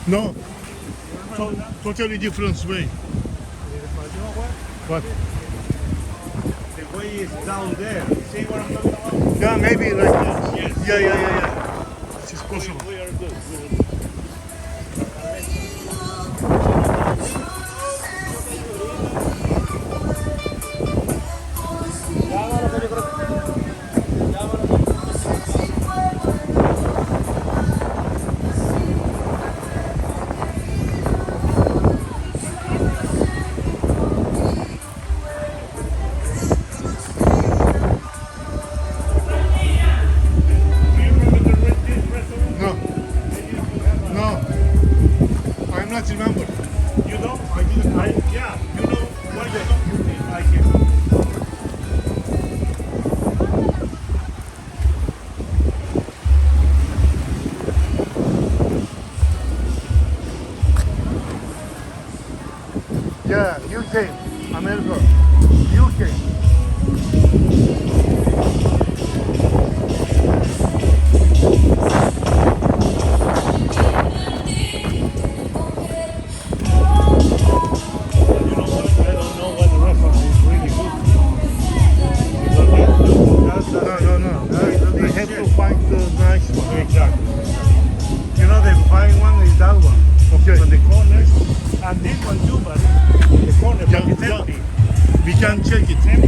No, totally different way. You know what? What? The way is down there. See what I'm talking about? Yeah, maybe like that. Yes. Yeah. It's possible. We are good. Do you remember this restaurant? No, They used to have a- no, I'm not remember. You don't? Yeah, you know why you don't like it. Yeah, UK, America, UK. You know what? I don't know what the restaurant is really good. Because No. I have to find the nice one. Exactly. You know the fine one is that one. Okay. On the corner. And this one too, but the corner, but it's Yeah. empty. We can check it. It's empty.